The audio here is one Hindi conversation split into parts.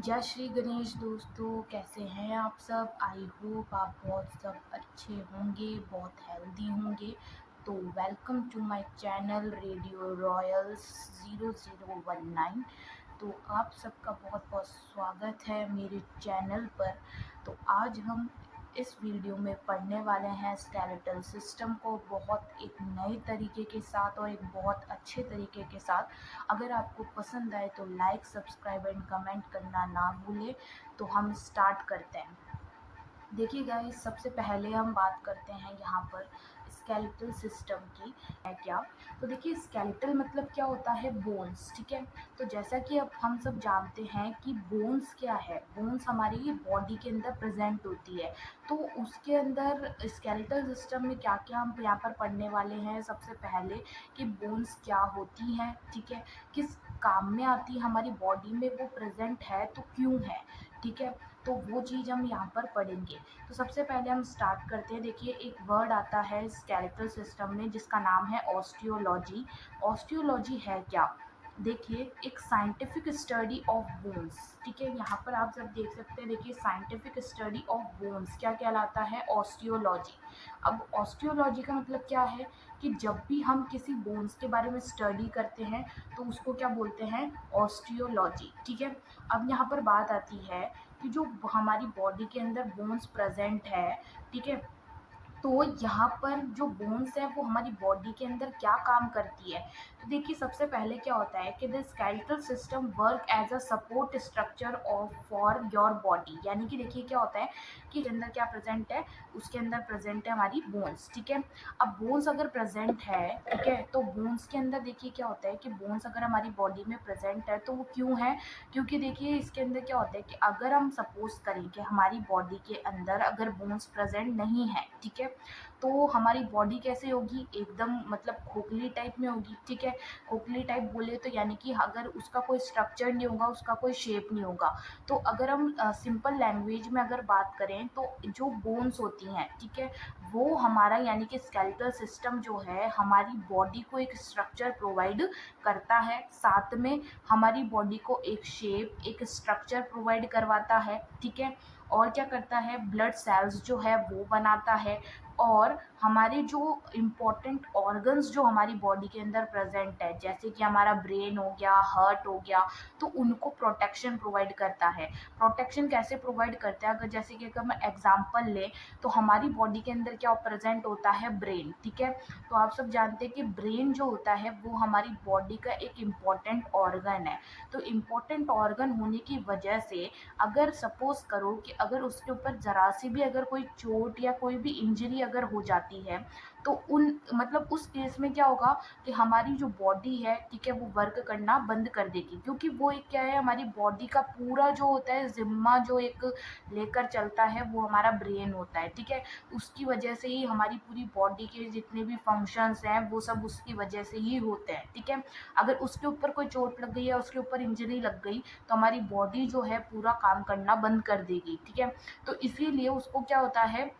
जय श्री गणेश दोस्तों, कैसे हैं आप सब। आई होप आप बहुत सब अच्छे होंगे, बहुत हेल्दी होंगे। तो welcome to my channel radio royals 0019। तो आप सबका बहुत बहुत स्वागत है मेरे चैनल पर। तो आज हम इस वीडियो में पढ़ने वाले हैं स्केलेटल सिस्टम को बहुत एक नए तरीके के साथ और एक बहुत अच्छे तरीके के साथ। अगर आपको पसंद आए तो लाइक, सब्सक्राइब एंड कमेंट करना ना भूलें। तो हम स्टार्ट करते हैं। देखिए गाइस, सबसे पहले हम बात करते हैं यहाँ पर स्केलेटल सिस्टम की है क्या। तो देखिए, स्केलेटल मतलब क्या होता है, बोन्स। ठीक है, तो जैसा कि अब हम सब जानते हैं कि बोन्स क्या है। बोन्स हमारी बॉडी के अंदर प्रेजेंट होती है। तो उसके अंदर स्केलेटल सिस्टम में क्या क्या हम यहाँ पर पढ़ने वाले हैं। सबसे पहले कि बोन्स क्या होती हैं, ठीक है, किस काम में आती है हमारी बॉडी में, वो प्रेजेंट है तो क्यों है। ठीक है, तो वो चीज़ हम यहाँ पर पढ़ेंगे। तो सबसे पहले हम स्टार्ट करते हैं। देखिए, एक वर्ड आता है स्केलेटल सिस्टम में जिसका नाम है ऑस्टियोलॉजी। ऑस्टियोलॉजी है क्या। देखिए, एक साइंटिफिक स्टडी ऑफ बोन्स। ठीक है, यहाँ पर आप सब देख सकते हैं। देखिए, साइंटिफिक स्टडी ऑफ बोन्स क्या कहलाता है, ऑस्टियोलॉजी। अब ऑस्टियोलॉजी का मतलब क्या है कि जब भी हम किसी बोन्स के बारे में स्टडी करते हैं तो उसको क्या बोलते हैं, ऑस्टियोलॉजी। ठीक है, अब यहाँ पर बात आती है कि जो हमारी बॉडी के अंदर बोन्स प्रेजेंट है, ठीक है, तो यहाँ पर जो बोन्स है वो हमारी बॉडी के अंदर क्या काम करती है। तो देखिए, सबसे पहले क्या होता है कि the skeletal system work as a support structure of for your body. यानी कि देखिए क्या होता है कि के अंदर क्या प्रेजेंट है, उसके अंदर प्रेजेंट है हमारी बोन्स। ठीक है, अब बोन्स अगर प्रेजेंट है, ठीक है, तो बोन्स के अंदर देखिए क्या होता है कि बोन्स अगर हमारी बॉडी में प्रेजेंट है तो वो क्यों है। क्योंकि देखिए, इसके अंदर क्या होता है कि अगर हम सपोज करें कि हमारी बॉडी के अंदर अगर बोन्स प्रेजेंट नहीं है, ठीक है, तो हमारी बॉडी कैसे होगी, एकदम मतलब खोखली टाइप में होगी। ठीक है, खोखली टाइप बोले तो यानी कि अगर उसका कोई स्ट्रक्चर नहीं होगा, उसका कोई शेप नहीं होगा। तो अगर हम सिंपल लैंग्वेज में अगर बात करें तो जो बोन्स होती हैं, ठीक है, वो हमारा यानी कि स्केलेटल सिस्टम जो है हमारी बॉडी को एक स्ट्रक्चर प्रोवाइड करता है, साथ में हमारी बॉडी को एक शेप, एक स्ट्रक्चर प्रोवाइड करवाता है। ठीक है, और क्या करता है, ब्लड सेल्स जो है वो बनाता है, और हमारे जो इम्पोर्टेंट ऑर्गन्स जो हमारी बॉडी के अंदर प्रेजेंट है, जैसे कि हमारा ब्रेन हो गया, हार्ट हो गया, तो उनको प्रोटेक्शन प्रोवाइड करता है। प्रोटेक्शन कैसे प्रोवाइड करता है, अगर जैसे कि अगर मैं एग्जांपल लें तो हमारी बॉडी के अंदर क्या प्रेजेंट होता है, ब्रेन। ठीक है, तो आप सब जानते हैं कि ब्रेन जो होता है वो हमारी बॉडी का एक इम्पॉर्टेंट ऑर्गन है। तो इम्पॉर्टेंट ऑर्गन होने की वजह से अगर सपोज करो कि अगर उसके ऊपर जरा सी भी अगर कोई चोट या कोई भी इंजरी अगर हो जाती है तो उन मतलब उस केस में क्या होगा कि हमारी जो बॉडी है, ठीक है, वो वर्क करना बंद कर देगी। क्योंकि वो एक क्या है, हमारी बॉडी का पूरा जो होता है जिम्मा जो एक लेकर चलता है वो हमारा ब्रेन होता है। ठीक है, उसकी वजह से ही हमारी पूरी बॉडी के जितने भी फंक्शंस हैं वो सब उसकी वजह से ही होते हैं। ठीक है, अगर उसके ऊपर कोई चोट लग गई या उसके ऊपर इंजरी लग गई तो हमारी बॉडी जो है पूरा काम करना बंद कर देगी। ठीक है, तो इसीलिए उसको क्या होता है,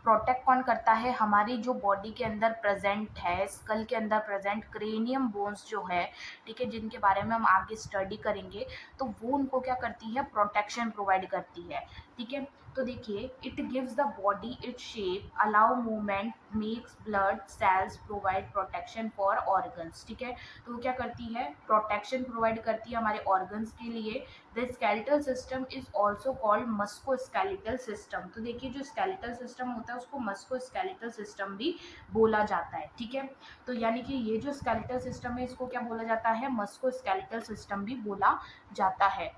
प्रोटेक्ट कौन करता है, हमारी जो बॉडी के अंदर प्रेजेंट है, स्कल के अंदर प्रेजेंट क्रेनियम बोन्स जो है, ठीक है, जिनके बारे में हम आगे स्टडी करेंगे, तो वो उनको क्या करती है, प्रोटेक्शन प्रोवाइड करती है। ठीक है, तो देखिए, it gives the body its shape, allow movement, makes blood cells, provide protection for organs. ठीक है, तो वो क्या करती है, प्रोटेक्शन प्रोवाइड करती है हमारे ऑर्गन्स के लिए। The skeletal system is also called musculoskeletal system. तो देखिए, जो स्केलेटल सिस्टम होता है उसको मस्कुलोस्केलेटल सिस्टम भी बोला जाता है। ठीक है, तो यानी कि ये जो स्केलेटल सिस्टम है इसको क्या बोला जाता है, मस्कुलोस्केलेटल सिस्टम भी बोला जाता है।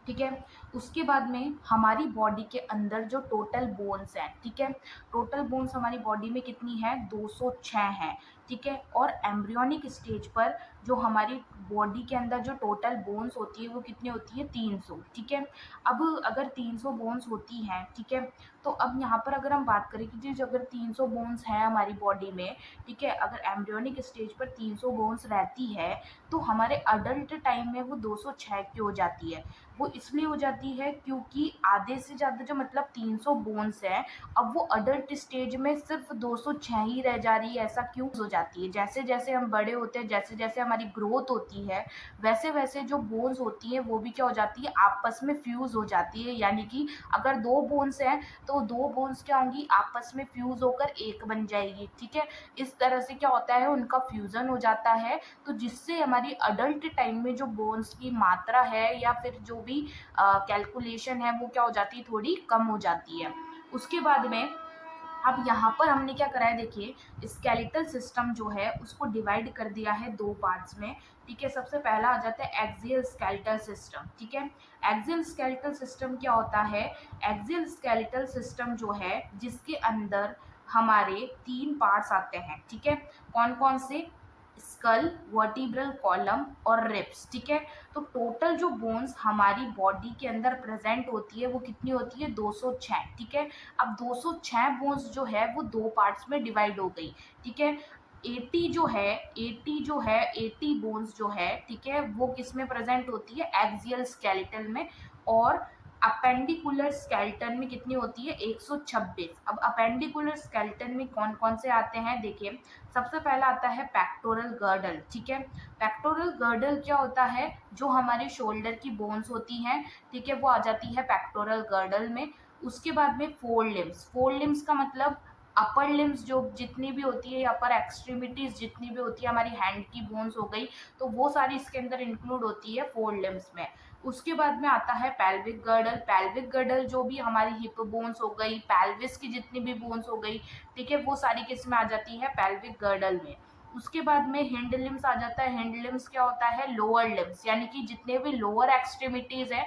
ठीक है, उसके बाद में हमारी बॉडी के अंदर जो टोटल बोन्स हैं, ठीक है, टोटल बोन्स हमारी बॉडी में कितनी है, 206 है। ठीक है, और एम्ब्रियोनिक स्टेज पर जो हमारी बॉडी के अंदर जो टोटल बोन्स होती है वो कितनी होती है, 300। ठीक है, अब अगर 300 बोन्स होती हैं, ठीक है, तो अब यहाँ पर अगर हम बात करें कि जो अगर 300 बोन्स हैं हमारी बॉडी में, ठीक है, अगर एम्ब्रियोनिक स्टेज पर 300 बोन्स रहती है तो हमारे अडल्ट टाइम में वो 206 क्यों हो जाती है। वो इसलिए हो जाती है क्योंकि आधे से ज़्यादा जो मतलब 300 बोन्स हैं, अब वो अडल्ट स्टेज में सिर्फ 206 ही रह जा रही है। ऐसा क्यों हो जाती है। जैसे जैसे हम बड़े होते हैं, जैसे जैसे हमारी ग्रोथ होती है, वैसे वैसे जो बोन्स होती हैं वो भी क्या हो जाती है, आपस में फ्यूज हो जाती है। यानी कि अगर दो बोन्स हैं तो दो बोन्स क्या होंगी, आपस में फ्यूज होकर एक बन जाएगी। ठीक है, इस तरह से क्या होता है, उनका फ्यूजन हो जाता है। तो जिससे हमारी अडल्ट टाइम में जो बोन्स की मात्रा है या फिर जो भी कैलकुलेशन है वो क्या हो जाती है, थोड़ी कम हो जाती है। उसके बाद में अब यहाँ पर हमने क्या करा है, देखिए स्केलेटल सिस्टम जो है उसको डिवाइड कर दिया है दो पार्ट्स में। ठीक है, सबसे पहला आ जाता है एक्सियल स्केलेटल सिस्टम। ठीक है, एक्सियल स्केलेटल सिस्टम क्या होता है, एक्सियल स्केलेटल सिस्टम जो है जिसके अंदर हमारे तीन पार्ट्स आते हैं। ठीक है, कौन कौन से, स्कल, वर्टिब्रल कॉलम और रिब्स। ठीक है, तो टोटल जो बोन्स हमारी बॉडी के अंदर प्रेजेंट होती है वो कितनी होती है, 206। ठीक है, अब 206 बोन्स जो है वो दो पार्ट्स में डिवाइड हो गई। ठीक है, 80 बोन्स जो है, ठीक है, वो किस में प्रेजेंट होती है, एक्सियल स्केलेटल में। और अपेंडिकुलर स्केलेटन में कितनी होती है, 126। अब अपेंडिकुलर स्केलेटन में कौन कौन से आते हैं, देखिए सबसे पहला आता है पेक्टोरल गर्डल। ठीक है, पेक्टोरल गर्डल क्या होता है, जो हमारे शोल्डर की बोन्स होती हैं, ठीक है, वो आ जाती है पेक्टोरल गर्डल में। उसके बाद में फोर लिम्स, फोर लिम्स का मतलब अपर लिम्स जो जितनी भी होती है, अपर एक्सट्रीमिटीज जितनी भी होती है, हमारी हैंड की बोन्स हो गई, तो वो सारी इसके अंदर इंक्लूड होती है फोर लिम्स में। उसके बाद में आता है पेल्विक गर्डल, पेल्विक गर्डल जो भी हमारी हिप बोन्स हो गई, पेल्विस की जितनी भी बोन्स हो गई, ठीक है, वो सारी किस में आ जाती है, पेल्विक गर्डल में। उसके बाद में हिंड लिम्स आ जाता है, हिंड लिम्स क्या होता है, लोअर लिम्स, यानी कि जितने भी लोअर एक्सट्रीमिटीज है,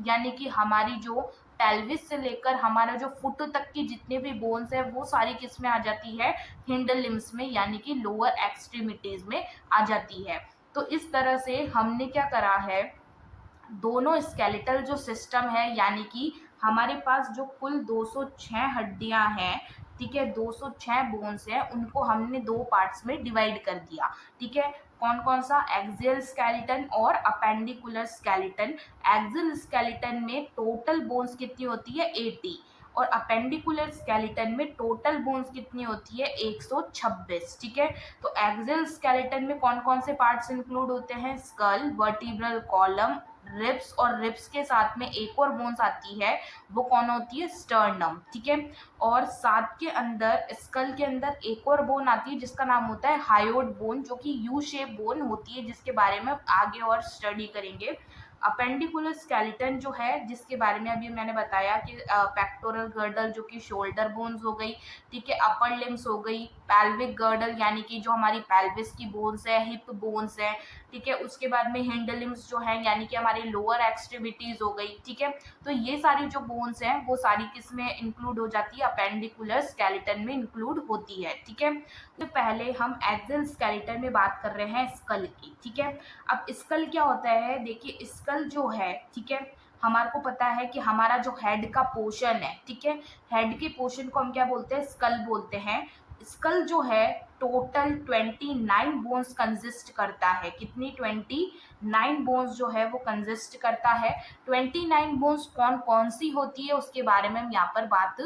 यानी कि हमारी जो पेल्विस से लेकर हमारा जो फुट तक की जितने भी बोन्स है वो सारी किस में आ जाती है, हिंड लिम्स में, यानी कि लोअर एक्सट्रीमिटीज में आ जाती है। तो इस तरह से हमने क्या करा है, दोनों स्केलेटल जो सिस्टम है, यानी कि हमारे पास जो कुल 206 हड्डियां हैं, ठीक है, 206 बोन्स हैं, उनको हमने दो पार्ट्स में डिवाइड कर दिया। ठीक है, कौन कौन सा, एक्सियल स्केलेटन और अपेंडिकुलर स्केलेटन। एक्सियल स्केलेटन में टोटल बोन्स कितनी होती है, 80, और अपेंडिकुलर स्केलेटन में टोटल बोन्स कितनी होती है, 126। ठीक है, तो एक्सियल स्केलेटन में कौन कौन से पार्ट्स इंक्लूड होते हैं, स्कल, वर्टिब्रल कॉलम, रिब्स, और रिब्स के साथ में एक और बोन्स आती है, वो कौन होती है, स्टर्नम। ठीक है, और साथ के अंदर स्कल के अंदर एक और बोन आती है जिसका नाम होता है हायोड बोन, जो कि यू शेप बोन होती है, जिसके बारे में आगे और स्टडी करेंगे। अपेंडिकुलर स्केलेटन जो है, जिसके बारे में अभी मैंने बताया कि पेक्टोरल गर्डल जो कि शोल्डर बोन्स हो गई, ठीक है, अपर लिम्स हो गई, पेल्विक गर्डल यानी कि जो हमारी पेल्विस की बोन्स है, हिप बोन्स है, ठीक है, उसके बाद में हिंड लिम्स जो है यानी कि हमारी लोअर एक्सट्रीमिटीज हो गई। ठीक है, तो ये सारी जो बोन्स हैं वो सारी किस में इंक्लूड हो जाती है, अपेंडिकुलर स्केलेटन में इंक्लूड होती है। ठीक है, तो पहले हम एक्सियल स्केलेटन में बात कर रहे हैं स्कल की। ठीक है, अब स्कल क्या होता है, देखिए स्कल जो है, ठीक है, हमारे को पता है कि हमारा जो हेड का पोर्शन है, ठीक है, हेड के पोर्शन को हम क्या बोलते हैं, स्कल बोलते हैं। स्कल जो है टोटल 29 बोन्स कंसिस्ट करता है, कितनी, 29 बोन्स जो है वो कंसिस्ट करता है। 29 बोन्स कौन कौन सी होती है उसके बारे में हम यहाँ पर बात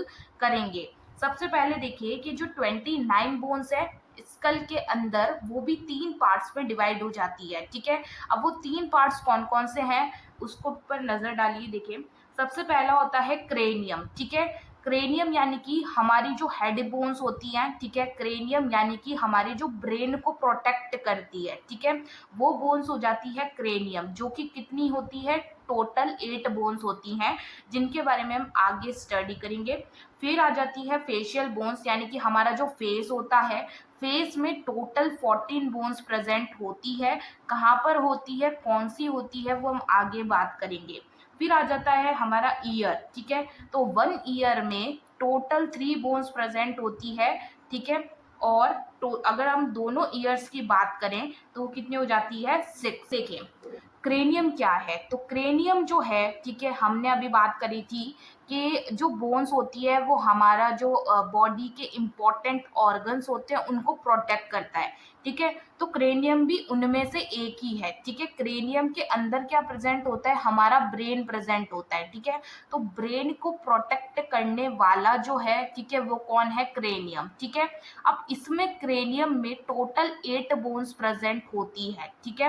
करेंगे। सबसे पहले देखिए कि जो 29 बोन्स है स्कल के अंदर, वो भी तीन पार्ट्स में डिवाइड हो जाती है। ठीक है, अब वो तीन पार्ट्स कौन कौन से हैं उसको पर नजर डालिए। देखिए सबसे पहला होता है क्रेनियम। ठीक है, क्रेनियम यानी कि हमारी जो हेड बोन्स होती हैं, ठीक है, क्रेनियम यानी कि हमारे जो ब्रेन को प्रोटेक्ट करती है, ठीक है, वो बोन्स हो जाती है क्रेनियम, जो कि कितनी होती है, टोटल 8 बोन्स होती हैं, जिनके बारे में हम आगे स्टडी करेंगे। फिर आ जाती है फेशियल बोन्स, यानी कि हमारा जो फेस होता है, फेस में टोटल 14 बोन्स प्रेजेंट होती है। कहाँ पर होती है, कौन सी होती है, वो हम आगे बात करेंगे। फिर आ जाता है हमारा ईयर। ठीक है, तो 1 ईयर में टोटल 3 बोन्स प्रेजेंट होती है। ठीक है, और तो अगर हम दोनों ईयर्स की बात करें तो कितनी हो जाती है, 6। देखिए क्रेनियम क्या है, तो क्रेनियम जो है, ठीक है, हमने अभी बात करी थी कि जो बोन्स होती है वो हमारा जो बॉडी के इम्पोर्टेंट ऑर्गन्स होते हैं उनको प्रोटेक्ट करता है। ठीक है, तो क्रेनियम भी उनमें से एक ही है। ठीक है, क्रेनियम के अंदर क्या प्रेजेंट होता है, हमारा ब्रेन प्रेजेंट होता है। ठीक है, तो ब्रेन को प्रोटेक्ट करने वाला जो है, ठीक है, वो कौन है, क्रेनियम। ठीक है, अब इसमें क्रेनियम में टोटल 8 बोन्स प्रेजेंट होती है। ठीक है,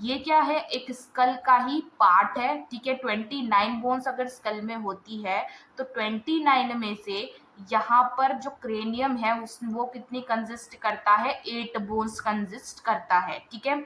ये क्या है, एक स्कल का ही पार्ट है। ठीक है, 29 बोन्स अगर स्कल में होती है तो 29 में से यहाँ पर जो क्रेनियम है उस वो कितनी कंसिस्ट करता है, 8 बोन्स कंसिस्ट करता है। ठीक है,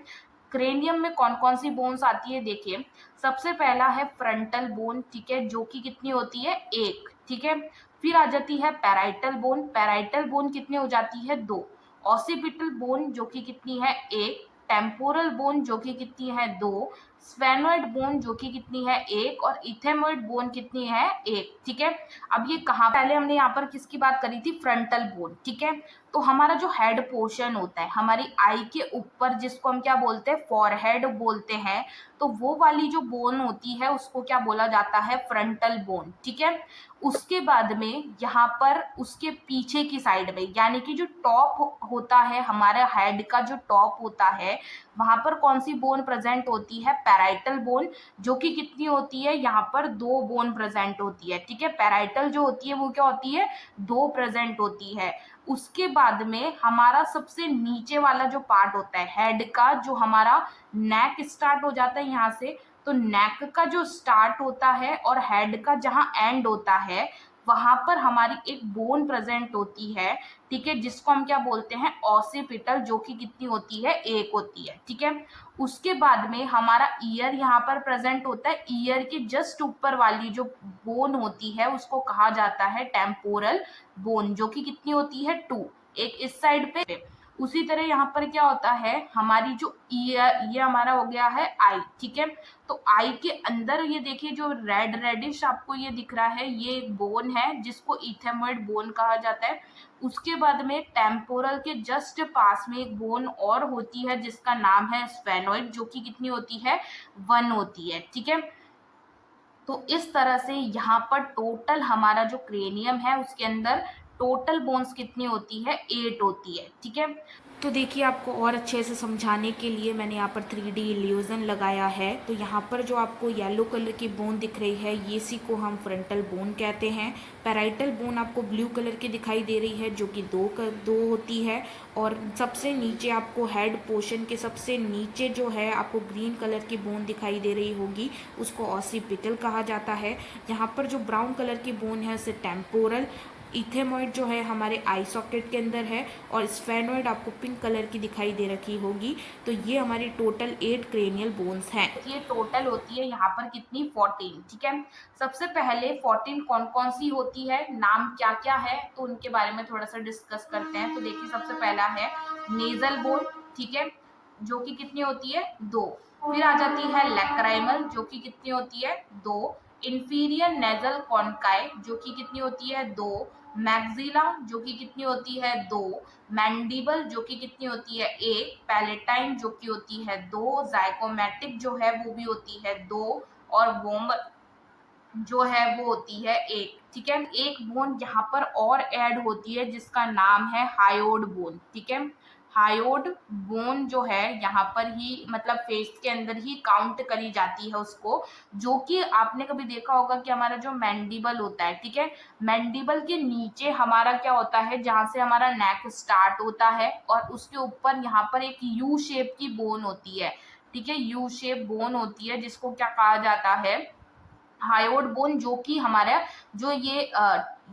क्रेनियम में कौन कौन सी बोन्स आती है देखिए, सबसे पहला है फ्रंटल बोन। ठीक है, जो कि कितनी होती है, एक। ठीक है, फिर आ जाती है पैराइटल बोन। पैराइटल बोन कितनी हो जाती है, दो। ऑसिपिटल बोन जो कि कितनी है, एक। टेम्पोरल बोन जो कि कितनी है, दो। स्फेनोइड बोन जो कि कितनी है, एक। और इथेमोइड बोन कितनी है, एक। ठीक है, अब ये कहाँ, पहले हमने यहाँ पर किसकी बात करी थी, फ्रंटल बोन। ठीक है, तो हमारा जो हेड पोर्शन होता है हमारी आई के ऊपर, जिसको हम क्या बोलते हैं, फॉरहेड बोलते हैं, तो वो वाली जो बोन होती है उसको क्या बोला जाता है, फ्रंटल बोन। ठीक है, उसके बाद में यहाँ पर उसके पीछे की साइड में, यानी कि जो टॉप होता है हमारे हेड का, जो टॉप होता है वहां पर कौन सी बोन प्रेजेंट होती है, पैराइटल बोन, जो कि कितनी होती है, यहाँ पर 2 बोन प्रेजेंट होती है। ठीक है, पैराइटल जो होती है वो क्या होती है, 2 प्रेजेंट होती है। उसके बाद में हमारा सबसे नीचे वाला जो पार्ट होता है हेड का, जो हमारा नेक स्टार्ट हो जाता है यहाँ से, तो नेक का जो स्टार्ट होता है और हेड का जहाँ एंड होता है वहां पर हमारी एक बोन प्रेजेंट होती है। ठीक है, जिसको हम क्या बोलते हैं, ऑसिपिटल, जो कि कितनी होती है, एक होती है। ठीक है, उसके बाद में हमारा ईयर यहाँ पर प्रेजेंट होता है। ईयर के जस्ट ऊपर वाली जो बोन होती है उसको कहा जाता है टेम्पोरल बोन, जो कि कितनी होती है, 2, एक इस साइड पे। उसी तरह यहाँ पर क्या होता है, हमारी जो ये हमारा हो गया है आई। ठीक है, तो आई के अंदर ये देखिए जो रेड रेडिश आपको ये दिख रहा है, ये एक बोन है जिसको इथेमोइड बोन कहा जाता है। उसके बाद में टेम्पोरल के जस्ट पास में एक बोन और होती है जिसका नाम है स्फेनोइड, जो कि कितनी होती है, 1 होती है। ठीक है, तो इस तरह से यहाँ पर टोटल हमारा जो क्रेनियम है उसके अंदर टोटल बोन्स कितनी होती है, 8 होती है। ठीक है, तो देखिए आपको और अच्छे से समझाने के लिए मैंने यहाँ पर 3D इल्यूजन लगाया है। तो यहाँ पर जो आपको येलो कलर की बोन दिख रही है, ये सी को हम फ्रंटल बोन कहते हैं। पैराइटल बोन आपको ब्लू कलर की दिखाई दे रही है, जो कि दो होती है। और सबसे नीचे आपको हेड पोर्शन के सबसे नीचे जो है आपको ग्रीन कलर की बोन दिखाई दे रही होगी, उसको ऑसिपिटल कहा जाता है। यहाँ पर जो ब्राउन कलर की बोन है उसे टेम्पोरल, इथेमोइड जो है हमारे आई सॉकेट के अंदर है, और स्फेनोइड आपको पिंक कलर की दिखाई दे रखी होगी। तो ये हमारी टोटल 8 क्रेनियल बोन्स हैं। ये टोटल होती है यहाँ पर कितनी, 14। ठीक है, सबसे पहले 14 कौन कौन सी होती है, नाम क्या क्या है, तो उनके बारे में थोड़ा सा डिस्कस करते हैं। तो देखिए सबसे पहला है नेजल बोन। ठीक है, जो कि कितनी होती है, 2। फिर आ जाती है लैक्राइमल, जो कि कितनी होती है, 2। इंफीरियर नेजल कॉन्काई, जो कि कितनी होती है, 2। मैक्सिला, जो कि कितनी होती है, 2। मैंडिबल, जो कि कितनी होती है, 1। पैलेटाइन, जो कि होती है 2। जाइकोमेटिक जो है वो भी होती है 2। और वोम जो है वो होती है 1। ठीक है, एक बोन यहाँ पर और ऐड होती है जिसका नाम है हायोड बोन। ठीक है, हायोड बोन जो है यहाँ पर ही मतलब फेस के अंदर ही काउंट करी जाती है उसको, जो कि आपने कभी देखा होगा कि हमारा जो मैंडिबल होता है, ठीक है, मैंडिबल के नीचे हमारा क्या होता है, जहाँ से हमारा नेक स्टार्ट होता है, और उसके ऊपर यहाँ पर एक यू शेप की बोन होती है। ठीक है, यू शेप बोन होती है जिसको क्या कहा जाता है, हायोड बोन, जो कि हमारा जो ये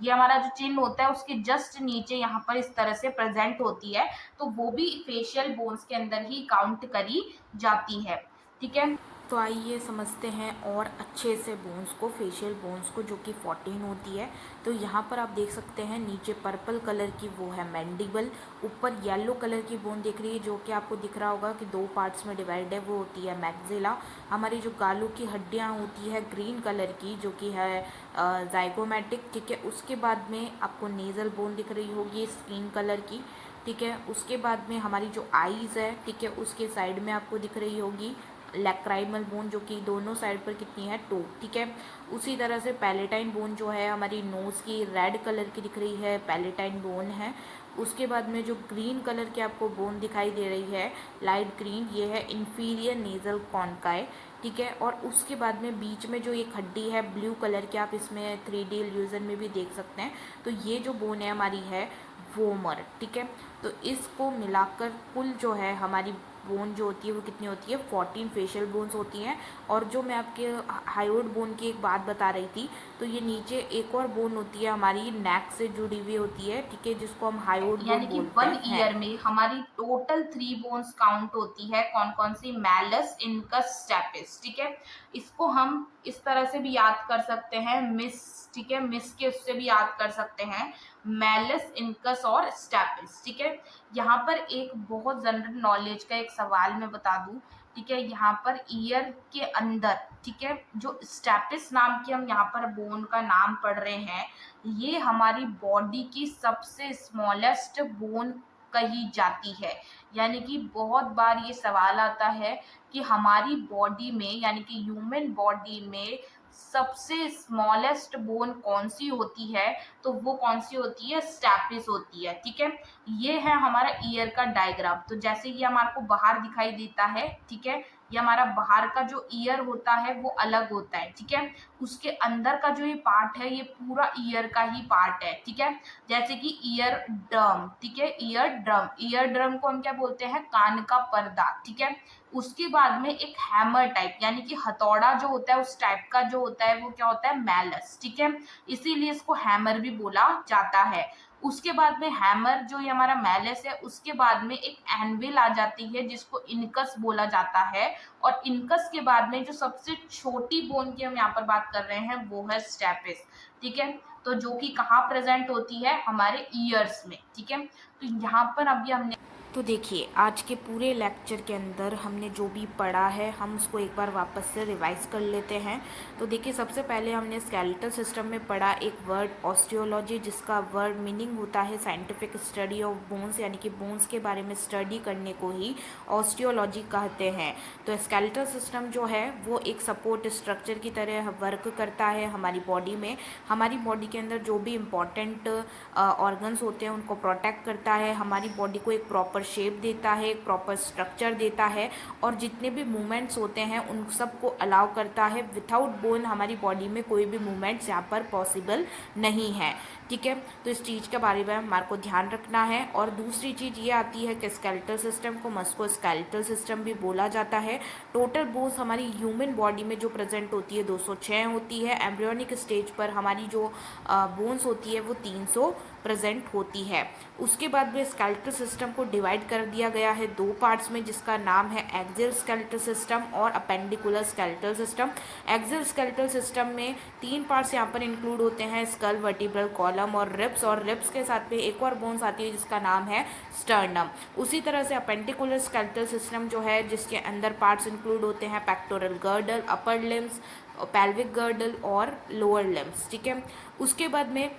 हमारा जो चिन्ह होता है उसके जस्ट नीचे यहाँ पर इस तरह से प्रेजेंट होती है, तो वो भी फेशियल बोन्स के अंदर ही काउंट करी जाती है। ठीक है, तो आइए समझते हैं और अच्छे से बोन्स को, फेशियल बोन्स को, जो कि 14 होती है। तो यहाँ पर आप देख सकते हैं नीचे पर्पल कलर की वो है मैंडिबल, ऊपर येलो कलर की बोन दिख रही है जो कि आपको दिख रहा होगा कि 2 पार्ट्स में डिवाइड है, वो होती है मैक्सिला। हमारी जो गालों की हड्डियाँ होती है ग्रीन कलर की, जो कि है जाइगोमेटिक। ठीक है, उसके बाद में आपको नेजल बोन दिख रही होगी स्किन कलर की। ठीक है, उसके बाद में हमारी जो आईज़ है, ठीक है, उसके साइड में आपको दिख रही होगी लैक्राइमल बोन, जो कि दोनों साइड पर कितनी है, 2। ठीक है, उसी तरह से पैलेटाइन बोन जो है हमारी नोज़ की रेड कलर की दिख रही है, पैलेटाइन बोन है। उसके बाद में जो ग्रीन कलर की आपको बोन दिखाई दे रही है, लाइट ग्रीन, ये है इंफीरियर नेजल कॉन्काई। ठीक है, और उसके बाद में बीच में जो एक हड्डी है ब्लू कलर की, आप इसमें 3D इल्यूजन में भी देख सकते हैं, तो ये जो बोन है हमारी है वोमर, ठीक है। तो इसको मिलाकर कुल जो है हमारी बोन जो होती है वो कितनी होती है, 14 फेशियल बोन्स होती हैं। और जो मैं आपके हायोइड बोन की एक बात बता रही थी, तो ये नीचे एक और बोन होती है हमारी नेक से जुड़ी हुई होती है, ठीक है, जिसको हम हायोइड बोन यानी कि बोलते 1 हैं। ईयर में हमारी टोटल 3 बोन्स काउंट होती है। कौन कौन सी? मैलस, इनकस, स्टेपिस, ठीक है। इसको हम इस तरह से भी याद कर सकते हैं, मिस, ठीक है, मिस के उससे भी याद कर सकते हैं, मैलस, इनकस और स्टेपिस, ठीक है। यहाँ पर एक बहुत जनरल नॉलेज का एक सवाल मैं बता दूं, ठीक है। यहाँ पर ईयर के अंदर, ठीक है, जो स्टेपिस नाम की हम यहाँ पर बोन का नाम पढ़ रहे हैं, ये हमारी बॉडी की सबसे स्मॉलेस्ट बोन कही जाती है। यानी कि बहुत बार ये सवाल आता है कि हमारी बॉडी में, यानी कि ह्यूमन बॉडी में सबसे स्मॉलेस्ट बोन कौन सी होती है, तो वो कौन सी होती है? स्टैपिस होती है, ठीक है। ये है हमारा ईयर का डायग्राम। तो जैसे ये हमारे को बाहर दिखाई देता है, ठीक है, ये हमारा बाहर का जो ईयर होता है वो अलग होता है, ठीक है। उसके अंदर का जो ये पार्ट है ये पूरा ईयर का ही पार्ट है, ठीक है। जैसे कि ईयर ड्रम, ठीक है, ईयर ड्रम, ईयर ड्रम को हम क्या बोलते हैं? कान का पर्दा, ठीक है। उसके बाद में एक हैमर टाइप, यानी कि हथौड़ा जो होता है उस टाइप का जो होता है वो क्या होता है? मैलस, ठीक है। इसीलिए इसको हैमर भी बोला जाता है। उसके बाद में हैमर जो ये हमारा मैलस है, उसके बाद में एक एनविल आ जाती है जिसको इनकस बोला जाता है। और इनकस के बाद में जो सबसे छोटी बोन की हम यहाँ पर बात कर रहे हैं वो है स्टेपिस, ठीक है। तो जो कि कहाँ प्रेजेंट होती है? हमारे ईयर्स में, ठीक है। तो यहाँ पर अभी हमने, तो देखिए, आज के पूरे लेक्चर के अंदर हमने जो भी पढ़ा है हम उसको एक बार वापस से रिवाइज कर लेते हैं। तो देखिए, सबसे पहले हमने स्केलेटल सिस्टम में पढ़ा एक वर्ड ऑस्टियोलॉजी, जिसका वर्ड मीनिंग होता है साइंटिफिक स्टडी ऑफ बोन्स, यानी कि बोन्स के बारे में स्टडी करने को ही ऑस्टियोलॉजी कहते हैं। तो स्केलेटल सिस्टम जो है वो एक सपोर्ट स्ट्रक्चर की तरह वर्क करता है हमारी बॉडी में। हमारी बॉडी के अंदर जो भी इम्पॉर्टेंट ऑर्गन्स होते हैं उनको प्रोटेक्ट करता है, हमारी बॉडी को एक प्रॉपर शेप देता है, एक प्रॉपर स्ट्रक्चर देता है, और जितने भी मूवमेंट्स होते हैं उन सबको अलाउ करता है। विथआउट बोन हमारी बॉडी में कोई भी मूवमेंट्स यहाँ पर पॉसिबल नहीं है, ठीक है। तो इस चीज़ के बारे में हमारे को ध्यान रखना है। और दूसरी चीज़ ये आती है कि स्केलेटल सिस्टम को मस्कुलोस्केलेटल सिस्टम भी बोला जाता है। टोटल बोन्स हमारी ह्यूमन बॉडी में जो प्रेजेंट होती है 206 होती है। एम्ब्रियोनिक स्टेज पर हमारी जो बोन्स होती है वो 300 प्रेजेंट होती है। उसके बाद में स्केलेटल सिस्टम को डिवाइड कर दिया गया है दो पार्ट्स में, जिसका नाम है एक्सियल स्केलेटल सिस्टम और appendicular skeletal system. Axial skeletal system में 3 पार्ट्स यहाँ पर इंक्लूड होते हैं, स्कल, वर्टिब्रल कॉलम और रिब्स। और रिब्स के साथ में एक और बोन्स आती है जिसका नाम है स्टर्नम। उसी तरह से अपेंडिकुलर स्केलेटल सिस्टम जो है, जिसके अंदर पार्ट्स इंक्लूड होते हैं pectoral girdle, upper limbs, pelvic girdle और लोअर लिम्स, ठीक है। उसके बाद में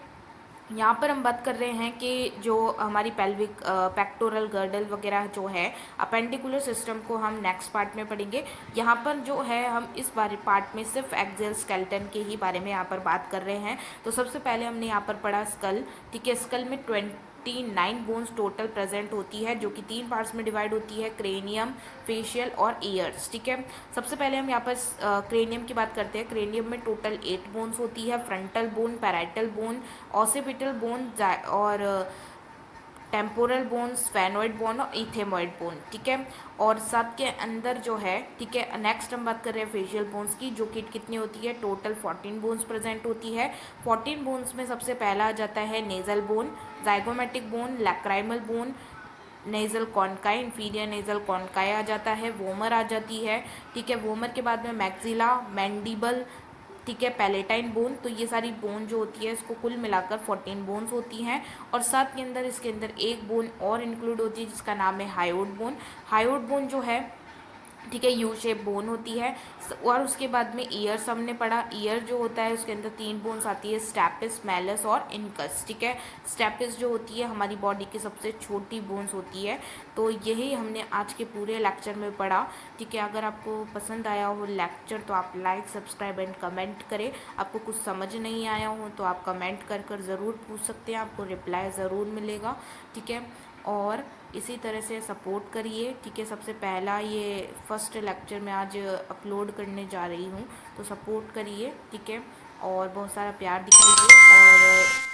यहाँ पर हम बात कर रहे हैं कि जो हमारी पेल्विक पेक्टोरल गर्डल वगैरह जो है, अपेंडिकुलर सिस्टम को हम नेक्स्ट पार्ट में पढ़ेंगे। यहाँ पर जो है हम इस बारे पार्ट में सिर्फ एक्सियल स्केलेटन के ही बारे में यहाँ पर बात कर रहे हैं। तो सबसे पहले हमने यहाँ पर पढ़ा स्कल, ठीक है। स्कल में 29 बोन्स टोटल प्रेजेंट होती है, जो कि 3 पार्ट्स में डिवाइड होती है, क्रेनियम, फेशियल और ईयर्स, ठीक है। सबसे पहले हम यहाँ पर क्रेनियम की बात करते हैं। क्रेनियम में टोटल 8 बोन्स होती है, frontal bone, parietal bone, occipital bone और टेम्पोरल बोन, स्फेनोइड बोन और इथेमोइड बोन, ठीक है। और सबके अंदर जो है, ठीक है, नेक्स्ट हम बात कर रहे हैं फेशियल बोन्स की, जो कि कितनी होती है? टोटल 14 बोन्स प्रेजेंट होती है। 14 बोन्स में सबसे पहला आ जाता है nasal bone, zygomatic bone, lacrimal bone, nasal conchae, inferior nasal conchae आ जाता है, वोमर आ जाती है, ठीक है। वोमर के बाद में मैक्सिला, मैंडिबल, ठीक है, पैलेटाइन बोन। तो ये सारी बोन जो होती है इसको कुल मिलाकर 14 बोन्स होती हैं। और साथ के अंदर इसके अंदर एक बोन और इंक्लूड होती है जिसका नाम है हायोइड बोन। हायोइड बोन जो है, ठीक है, यू शेप बोन होती है। और उसके बाद में ईयर्स हमने पढ़ा। ईयर जो होता है उसके अंदर 3 बोन्स आती है, स्टेपिस, मैलस और इनकस, ठीक है। स्टेपिस जो होती है हमारी बॉडी की सबसे छोटी बोन्स होती है। तो यही हमने आज के पूरे लेक्चर में पढ़ा, ठीक है। अगर आपको पसंद आया हो लेक्चर तो आप लाइक, सब्सक्राइब एंड कमेंट करें। आपको कुछ समझ नहीं आया हो तो आप कमेंट कर ज़रूर पूछ सकते हैं, आपको रिप्लाई ज़रूर मिलेगा, ठीक है। और इसी तरह से सपोर्ट करिए, ठीक है। सबसे पहला ये फर्स्ट लेक्चर मैं आज अपलोड करने जा रही हूँ, तो सपोर्ट करिए, ठीक है। और बहुत सारा प्यार दिखाइए और